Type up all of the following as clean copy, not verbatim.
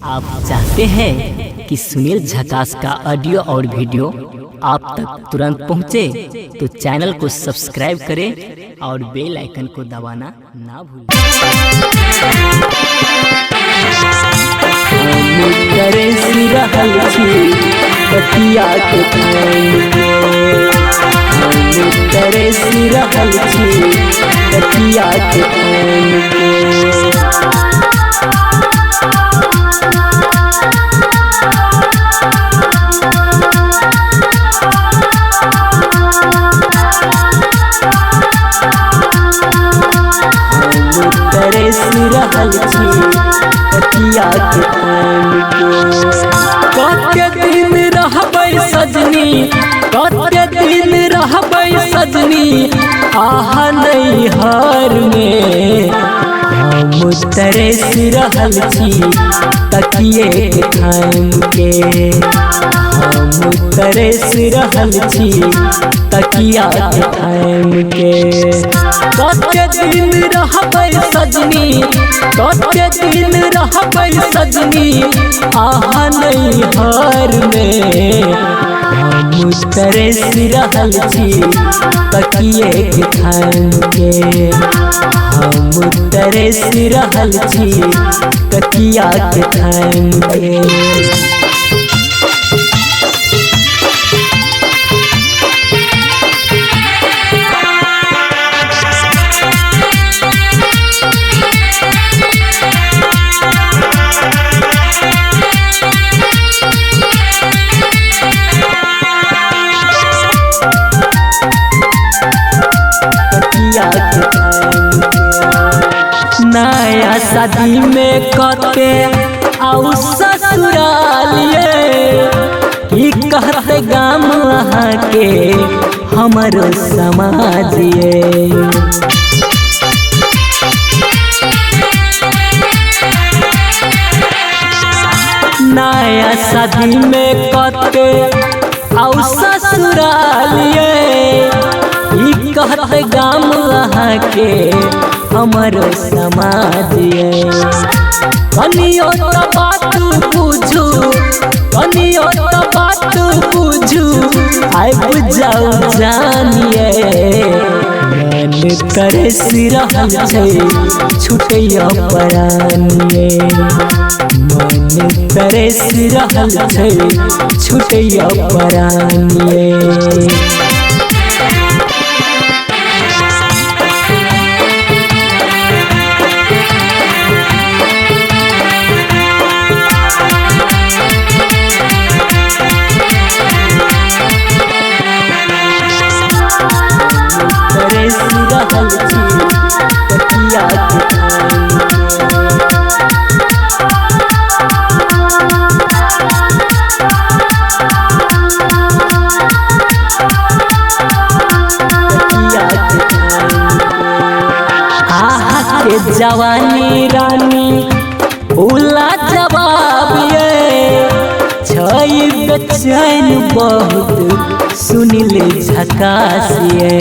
आप चाहते हैं कि सुनील झकास का ऑडियो और वीडियो आप तक तुरंत पहुंचे, तो चैनल को सब्सक्राइब करें और बेल आइकन को दबाना ना भूलें। करे सिरहल छी बतिया के करे सिरहल छी बतिया के करे सिरहल छी बतिया के दिन रहबै सजनी, कते दिन रहबै सजनी आहा नहीं हर में। हम तेरे सिरहल छी तकिए थाम के, हम तेरे सिरहल छी तकिया थाम के। कते दिन रहबै सजनी, कते दिन रहबै सजनी आहा नहीं हर में। हम तेरे सिरहल छी तकिए थाम के, हम तेरे सिरहल छी तकिया थाम के। नया शादी में कते आउ ससुरालिए, ई कहते गाम अहाँ के हमरो समाजिए। नया शादी में कते आउ ससुरालिए, ई कहते गाम अहाँ के हमरो समाजिए। कनियो तो बात बुझू, कनियो तो बात बुझू, आइ बुझाऊ जानिए। मन करे सिरहल छै छुटैया परानिए, मन करे सिरहल छै छुटैया परानिए। करे सिरहल छी बतिया आहा के जवानी रानी उला जवाब ये छई बेचैन बहुत सुनील झकास ये।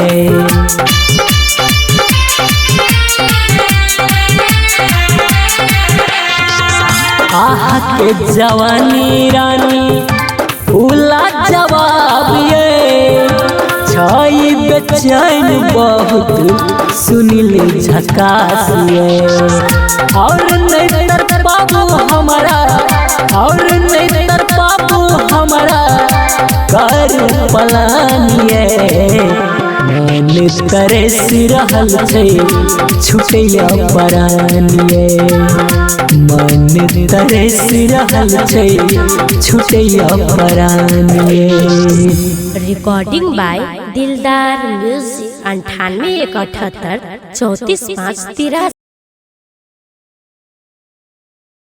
आहा के जवानी रानी उला जवाब ये छई बेचैन बहुत सुनील झकास ये। और नहीं तर बाबू हमारा, और नहीं तर बाबू हमारा कर पलानिए। मन करे सिरहल छै छुटैया परानिए, मन करे सिरहल छै छुटैया परानिए। रिकॉर्डिंग बाय दिलदार म्यूजिक 98 178 34 5 83।